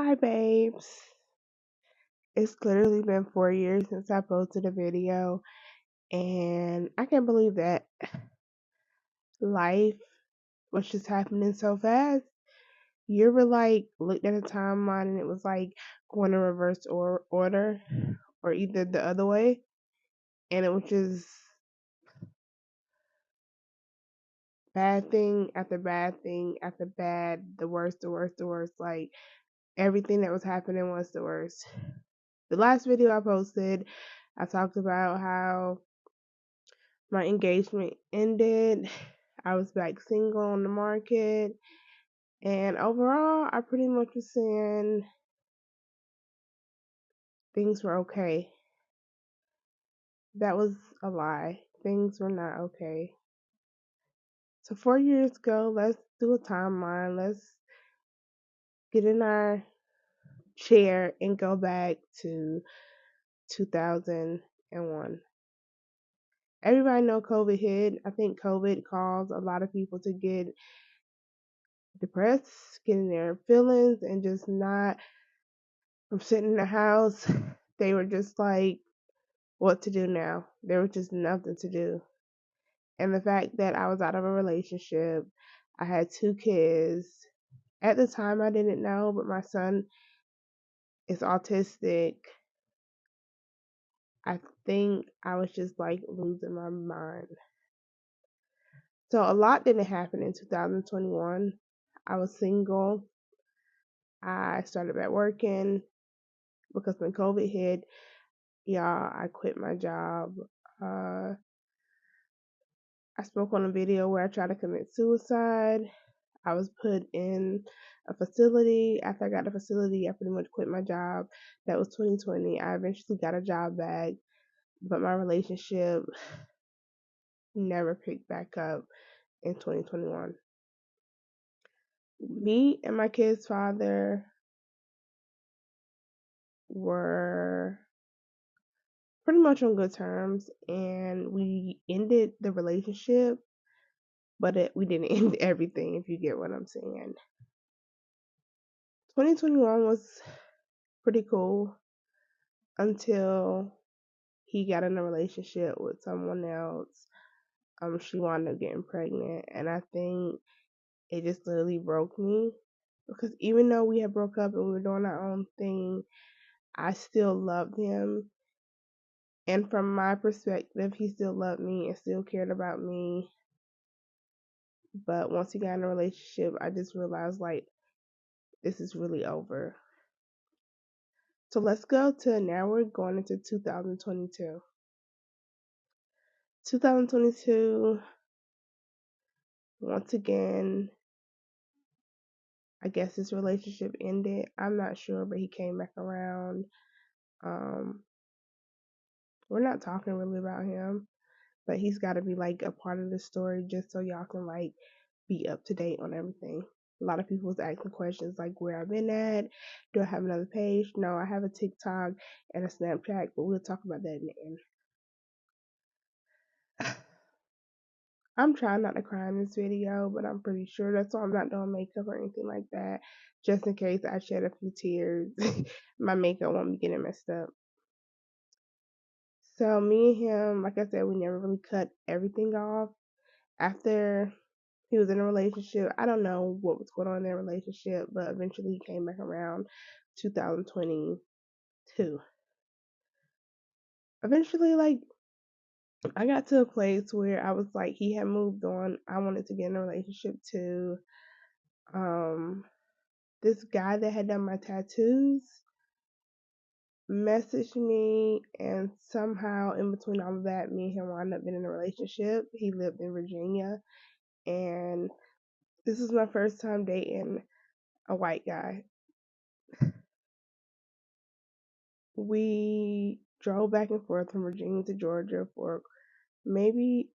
Hi, babes. It's literally been 4 years since I posted a video, and I can't believe that life was just happening so fast. You ever looked at a timeline and it was like going in reverse order, or either the other way, and it was just bad thing after bad thing after bad, the worst, the worst, the worst. Like everything that was happening was the worst. The last video I posted, I talked about how my engagement ended. I was back single on the market. And overall, I pretty much was saying things were okay. That was a lie. Things were not okay. So 4 years ago, let's do a timeline. Let's get in our chair and go back to 2001. Everybody know COVID hit. I think COVID caused a lot of people to get depressed, getting their feelings, and just not from sitting in the house. They were just like, what to do now? There was just nothing to do. And the fact that I was out of a relationship, I had 2 kids. At the time, I didn't know, but my son is autistic. I think I was just like losing my mind. So a lot didn't happen in 2021. I was single. I started back working because when COVID hit, y'all, I quit my job. Uh, I spoke on a video where I tried to commit suicide. I was put in a facility. After I got the facility, I pretty much quit my job. That was 2020. I eventually got a job back, but my relationship never picked back up in 2021. Me and my kid's father were pretty much on good terms, and we ended the relationship, but we didn't end everything, if you get what I'm saying. 2021 was pretty cool until he got in a relationship with someone else. She wound up getting pregnant, and I think it just literally broke me because even though we had broke up and we were doing our own thing, I still loved him. And from my perspective, he still loved me and still cared about me. But once he got in a relationship, I just realized like this is really over. So let's go to now we're going into 2022. 2022, once again, I guess his relationship ended. I'm not sure, but he came back around. Um, we're not talking really about him, but he's got to be like a part of the story just so y'all can like be up to date on everything. A lot of people was asking questions like where I've been at. Do I have another page? No, I have a TikTok and a Snapchat, but we'll talk about that in the end. I'm trying not to cry in this video, but I'm pretty sure that's why I'm not doing makeup or anything like that. Just in case I shed a few tears, my makeup won't be getting messed up. So me and him, like I said, we never really cut everything off. After he was in a relationship, I don't know what was going on in their relationship, but eventually he came back around 2022. Eventually, like, I got to a place where I was like, he had moved on. I wanted to get in a relationship too. This guy that had done my tattoos messaged me, and somehow in between all of that, me and him wound up being in a relationship. He lived in Virginia, and this is my first time dating a white guy. We drove back and forth from Virginia to Georgia for maybe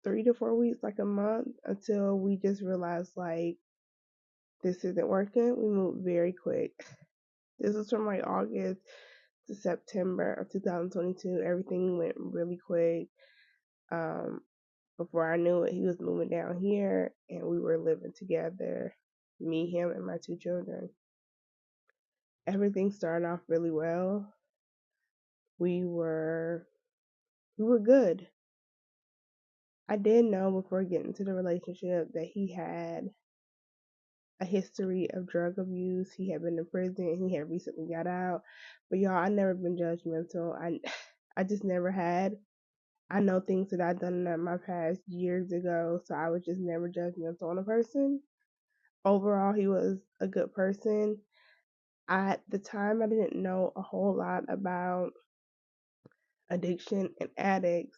3 to 4 weeks, like a month, until we just realized like this isn't working. We moved very quick. This was from like August to September of 2022. Everything went really quick. Um, Before I knew it, he was moving down here and we were living together, me, him, and my 2 children. Everything started off really well. We were we were good. I did know before getting into the relationship that he had a history of drug abuse. He had been in prison. He had recently got out. But y'all, I never been judgmental. I just never had. I know things that I've done in my past years ago, so I was just never judgmental on a person. Overall, he was a good person. At the time, I didn't know a whole lot about addiction and addicts,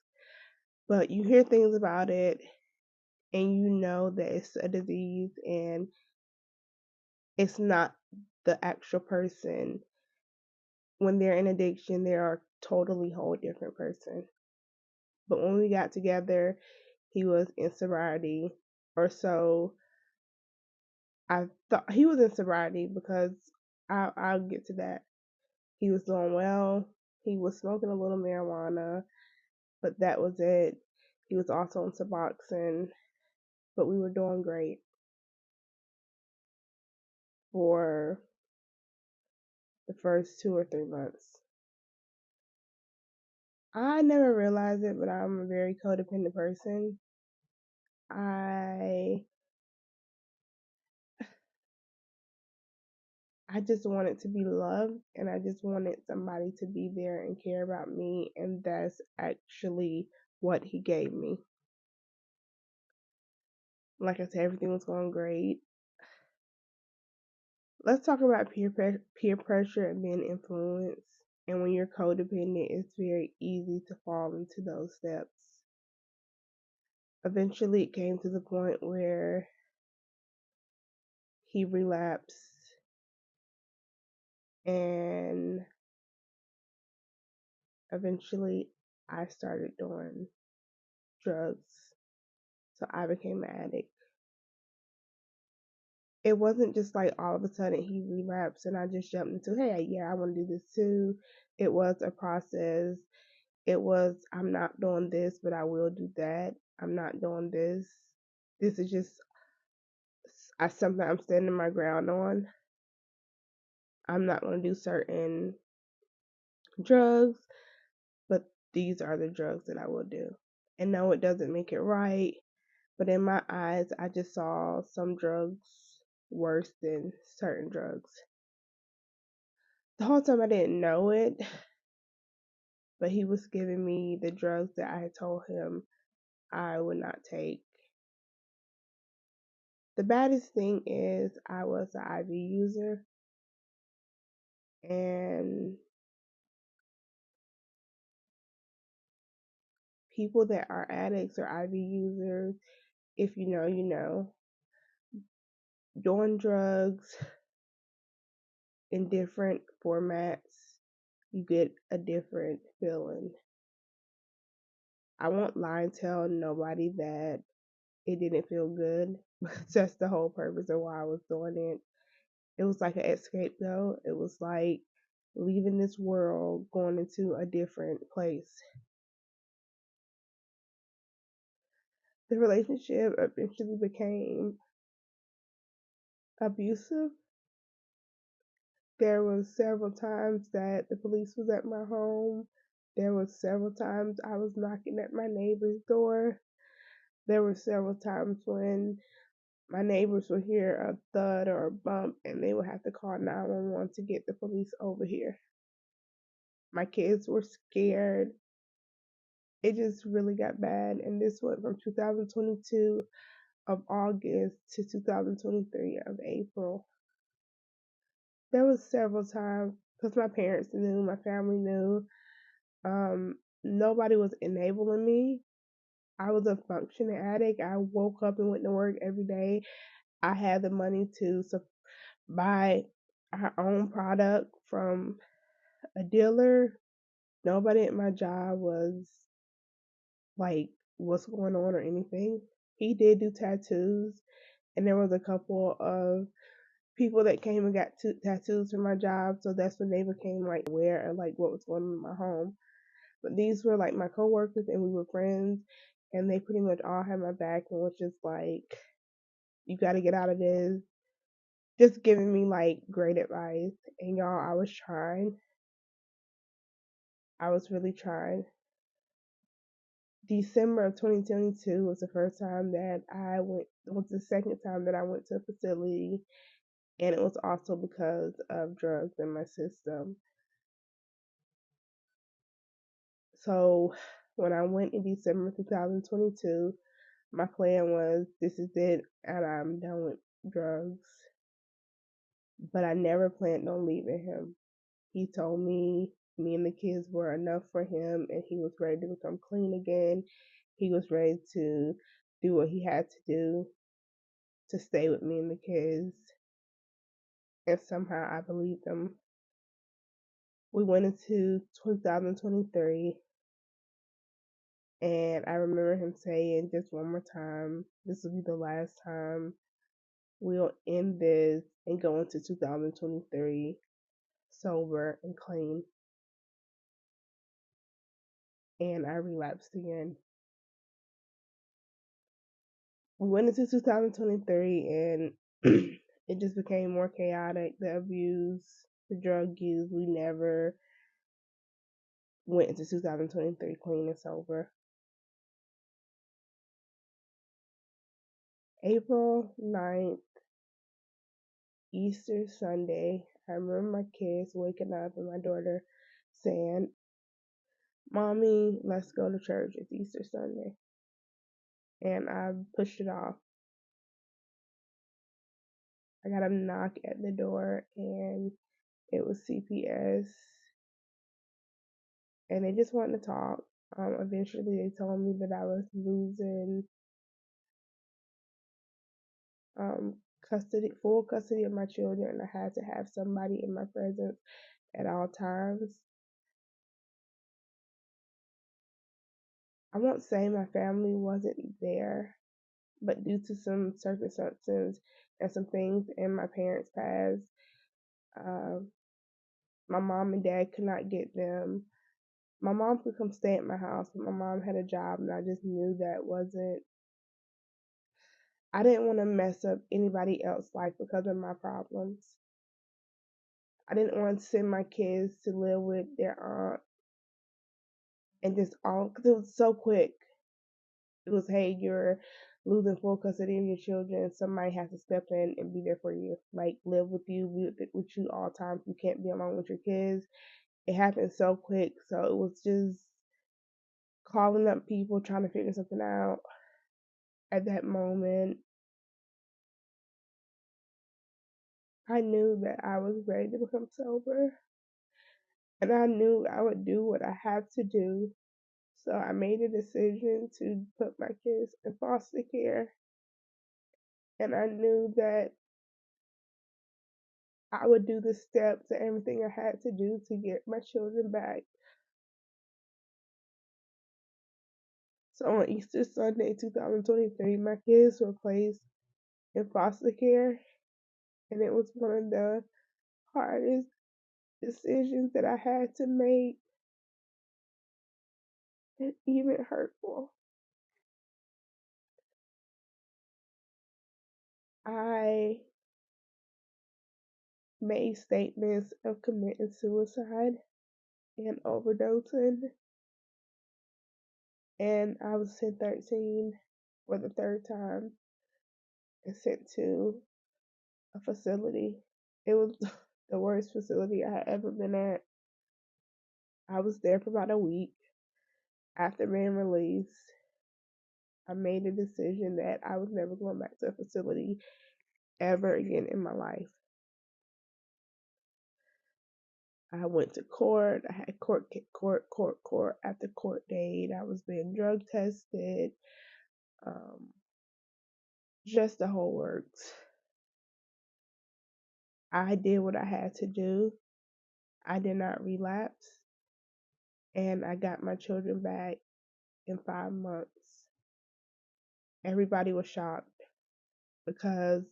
but you hear things about it and you know that it's a disease and it's not the actual person. When they're in addiction, they are a totally whole different person. But when we got together, he was in sobriety, or so I thought. He was in sobriety because I'll get to that. He was doing well. He was smoking a little marijuana, but that was it. He was also on Suboxone, but we were doing great for the first 2 or 3 months. I never realized it, but I'm a very codependent person. I I just wanted to be loved and I just wanted somebody to be there and care about me, and that's actually what he gave me. Like I said, everything was going great. Let's talk about peer pressure and being influenced. And when you're codependent, it's very easy to fall into those steps. Eventually, it came to the point where he relapsed, and eventually, I started doing drugs. So I became an addict. It wasn't just like all of a sudden he relapsed and I just jumped into, hey, yeah, I want to do this too. It was a process. It was, I'm not doing this, but I will do that. I'm not doing this. This is just something I'm standing my ground on. I'm not going to do certain drugs, but these are the drugs that I will do. And no, it doesn't make it right. But in my eyes, I just saw some drugs worse than certain drugs. The whole time I didn't know it, but he was giving me the drugs that I had told him I would not take. The baddest thing is I was an IV user, and people that are addicts or IV users, if you know, you know, doing drugs in different formats, you get a different feeling. I won't lie and tell nobody that it didn't feel good. That's the whole purpose of why I was doing it. It was like an escape though. It was like leaving this world, going into a different place. The relationship eventually became abusive. There was several times that the police was at my home. There was several times I was knocking at my neighbor's door. There were several times when my neighbors would hear a thud or a bump and they would have to call 911 to get the police over here. My kids were scared. It just really got bad. And this went from 2022 of August to 2023 of April. There was several times because my parents knew, my family knew. Nobody was enabling me. I was a functioning addict. I woke up and went to work every day. I had the money to buy our own product from a dealer. Nobody at my job was like, what's going on or anything. He did do tattoos, and there was a couple of people that came and got tattoos for my job, so that's when they became like aware of like what was going on in my home. But these were like my coworkers, and we were friends, and they pretty much all had my back and was just like, "You got to get out of this. just giving me like great advice. And y'all, I was trying. I was really trying. December of 2022 was the first time that I went, was the second time that I went to a facility, and it was also because of drugs in my system. So when I went in December 2022, my plan was this is it, and I'm done with drugs. But I never planned on leaving him. He told me and the kids were enough for him, and he was ready to become clean again. He was ready to do what he had to do to stay with me and the kids. And somehow I believed him. We went into 2023, and I remember him saying just one more time, this will be the last time. We'll end this and go into 2023 sober and clean. And I relapsed again. We went into 2023, and it just became more chaotic. The abuse, the drug use, we never went into 2023 clean and sober. April 9th, Easter Sunday, I remember my kids waking up and my daughter saying, Mommy, let's go to church. It's Easter Sunday. And I pushed it off. I got a knock at the door, and it was CPS, and they just wanted to talk. Eventually, they told me that I was losing full custody of my children, and I had to have somebody in my presence at all times. I won't say my family wasn't there, but due to some circumstances and some things in my parents' past, uh, my mom and dad could not get them. My mom could come stay at my house, but my mom had a job, and I just knew that wasn't. I didn't want to mess up anybody else's life because of my problems. I didn't want to send my kids to live with their aunt and just all, because it was so quick. It was, hey, you're losing full custody of your children. Somebody has to step in and be there for you, like live with you, be with you all times. You can't be alone with your kids. It happened so quick, so it was just calling up people trying to figure something out. At that moment, I knew that I was ready to become sober, and I knew I would do what I had to do. So I made a decision to put my kids in foster care, and I knew that I would do the steps and everything I had to do to get my children back. So on Easter Sunday 2023, my kids were placed in foster care, and it was one of the hardest decisions that I had to make, and even hurtful. I made statements of committing suicide and overdosing, and I was sent 13 for the third time and sent to a facility. It was the worst facility I had ever been at. I was there for about a week. After being released, I made a decision that I was never going back to a facility ever again in my life. I went to court. I had court after court date. I was being drug tested. Um, just the whole works. I did what I had to do. I did not relapse, and I got my children back in 5 months. Everybody was shocked because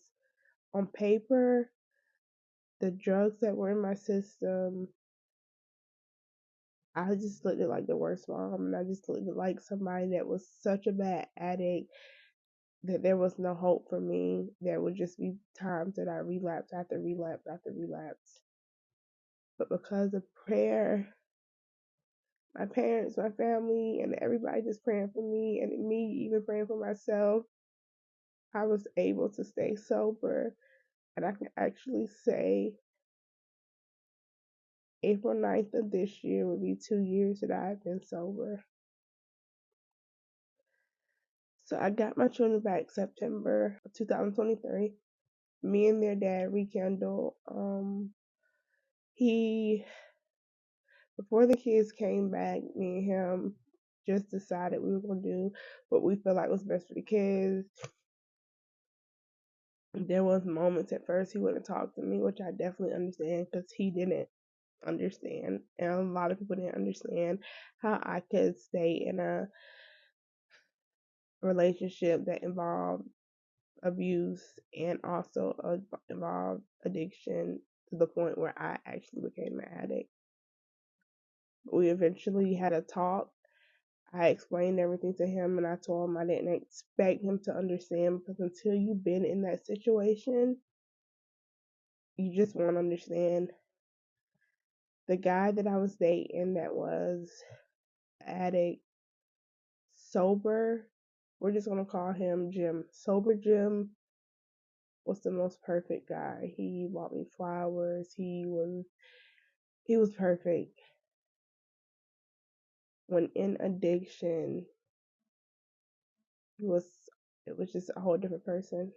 on paper, the drugs that were in my system, I just looked at like the worst mom, and I just looked at like somebody that was such a bad addict that there was no hope for me. There would just be times that I relapse after relapse after relapse. But because of prayer, my parents, my family, and everybody just praying for me, and me even praying for myself, I was able to stay sober. And I can actually say April 9th of this year will be 2 years that I've been sober. So I got my children back September of 2023. Me and their dad rekindled. He Before the kids came back, me and him just decided we were gonna do what we felt like was best for the kids. There was moments at first he wouldn't talk to me, which I definitely understand because he didn't understand, and a lot of people didn't understand how I could stay in a relationship that involved abuse and also involved addiction to the point where I actually became an addict. We eventually had a talk. I explained everything to him and I told him I didn't expect him to understand because until you've been in that situation, you just won't understand. The guy that I was dating that was addict, sober, we're just gonna call him Jim. Sober Jim was the most perfect guy. He bought me flowers. He was perfect. When in addiction, he was it was just a whole different person.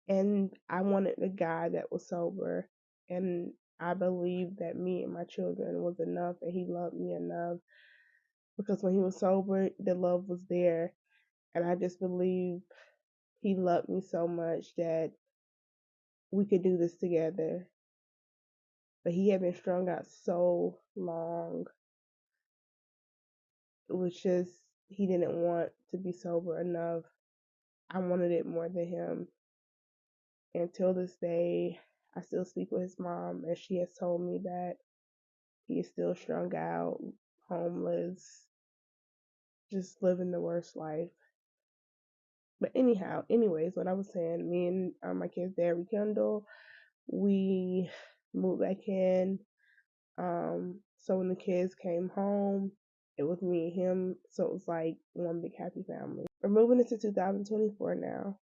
And I wanted the guy that was sober, and I believed that me and my children was enough, and he loved me enough because when he was sober, the love was there, and I just believed he loved me so much that we could do this together. But he had been strung out so long. It was just he didn't want to be sober enough. I wanted it more than him. Until this day, I still speak with his mom, and she has told me that he is still strung out, homeless, just living the worst life. But anyways, what I was saying, me and my kids dad rekindle, we moved back in. So when the kids came home, it was me and him. So it was like one big happy family. We're moving into 2024 now.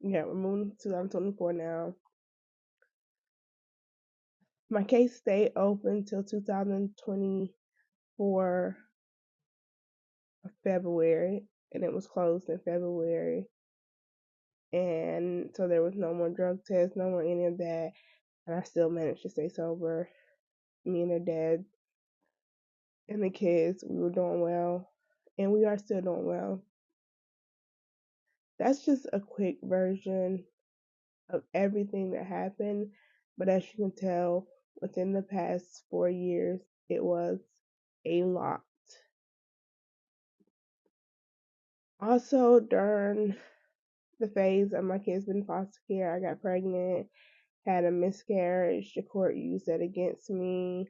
Yeah, we're moving to 2024 now. My case stayed open till 2024 February, and it was closed in February. And so there was no more drug tests, no more any of that. And I still managed to stay sober. Me and her dad and the kids, we were doing well. And we are still doing well. That's just a quick version of everything that happened. But as you can tell, within the past 4 years, it was a lot. Also, during the phase of my kids being in foster care, I got pregnant, had a miscarriage. The court used that against me.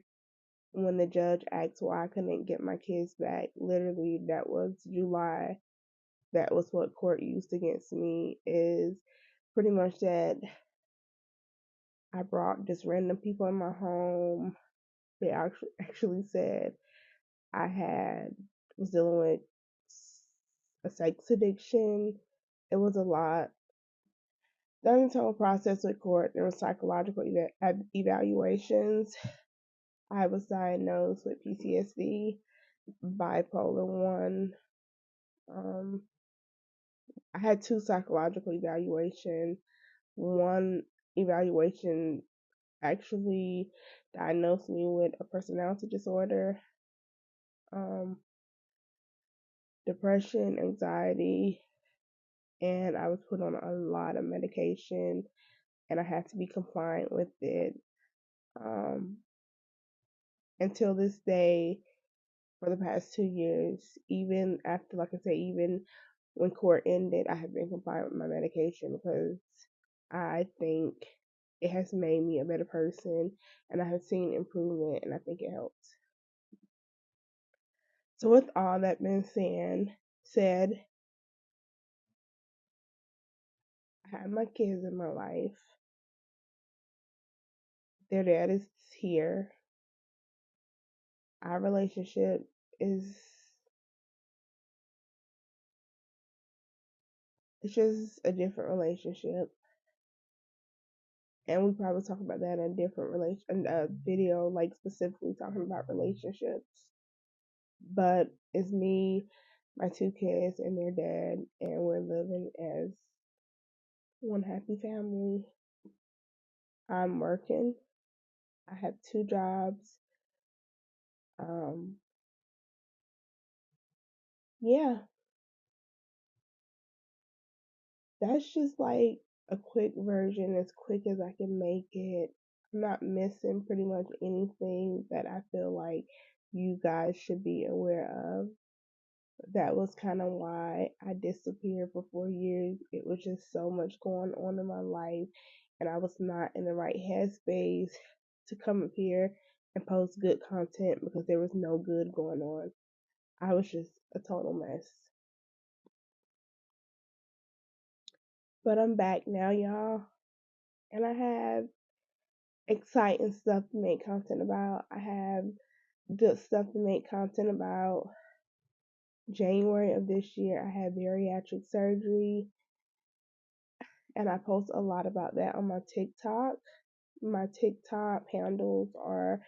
When the judge asked why I couldn't get my kids back, literally, that was July. That was what court used against me, is pretty much that I brought just random people in my home. They actually said I was dealing with a sex addiction. It was a lot. During the whole process with court, there were psychological evaluations. I was diagnosed with PTSD, bipolar 1. I had 2 psychological evaluations. One evaluation actually diagnosed me with a personality disorder, um, depression, anxiety, and I was put on a lot of medication, and I had to be compliant with it. Um, until this day, for the past 2 years, even after, like I said, even when court ended, I have been compliant with my medication because I think it has made me a better person and I have seen improvement and I think it helps. So with all that being said, I have my kids in my life. Their dad is here. Our relationship is, it's just a different relationship. And we probably talk about that in a different video, like specifically talking about relationships. But it's me, my two kids, and their dad, and we're living as one happy family. I'm working. I have two jobs. Um, yeah, that's just like a quick version, as quick as I can make it. I'm not missing pretty much anything that I feel like you guys should be aware of. That was kind of why I disappeared for 4 years. It was just so much going on in my life, and I was not in the right headspace to come up here and post good content because there was no good going on. I was just a total mess. But I'm back now, y'all, and I have exciting stuff to make content about. I have good stuff to make content about. January of this year, I had bariatric surgery, and I post a lot about that on my TikTok. My TikTok handles are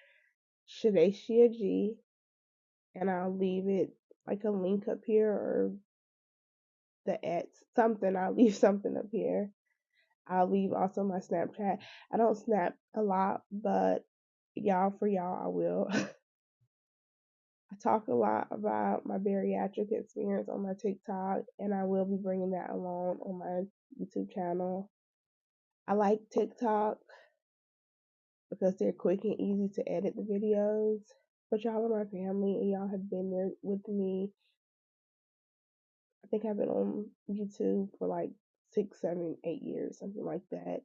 Shadacia G, and I'll leave it like a link up here, or the at something. I'll leave something up here. I'll leave also my Snapchat. I don't snap a lot, but for y'all, I will. I talk a lot about my bariatric experience on my TikTok, and I will be bringing that along on my YouTube channel. I like TikTok because they're quick and easy to edit the videos. But y'all are my family, and y'all have been there with me. I think I've been on YouTube for like 6, 7, 8 years, something like that.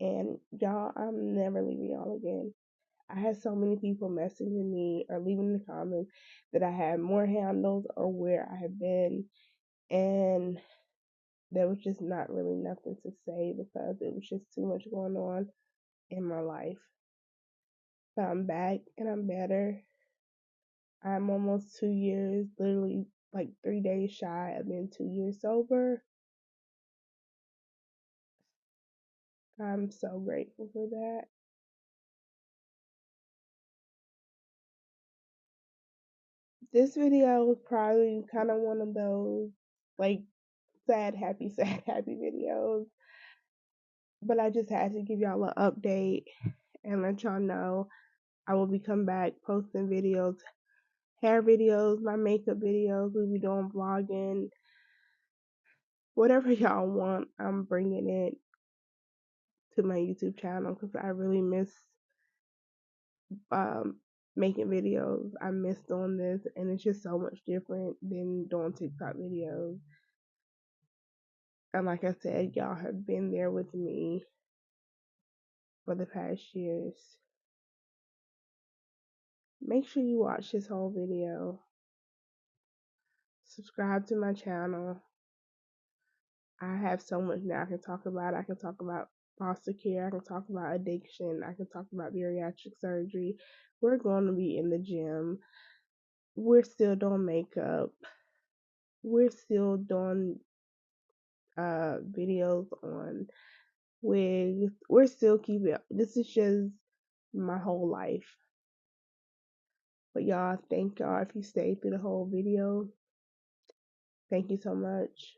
And y'all, I'm never leaving y'all again. I had so many people messaging me or leaving in the comments that I had more handles or where I have been, and there was just not really nothing to say because it was just too much going on in my life. But I'm back and I'm better. I'm almost 2 years, literally like 3 days shy of being 2 years sober. I'm so grateful for that. This video was probably kind of one of those like sad, happy, sad, happy videos. But I just had to give y'all an update and let y'all know I will be coming back posting videos, hair videos, my makeup videos. We'll be doing vlogging, whatever y'all want. I'm bringing it to my YouTube channel because I really miss um, making videos. I miss doing this, and it's just so much different than doing TikTok videos. And like I said, y'all have been there with me for the past years. Make sure you watch this whole video. Subscribe to my channel. I have so much now I can talk about. I can talk about foster care. I can talk about addiction. I can talk about bariatric surgery. We're going to be in the gym. We're still doing makeup. We're still doing videos on wigs. We're still keeping. This is just my whole life. But y'all, thank y'all if you stayed through the whole video. Thank you so much.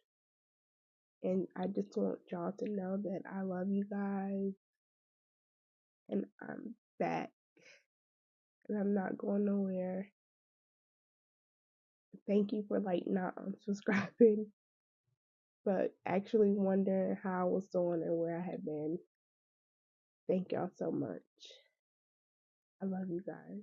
And I just want y'all to know that I love you guys. And I'm back. And I'm not going nowhere. Thank you for like not unsubscribing, but actually wondering how I was doing and where I had been. Thank y'all so much. I love you guys.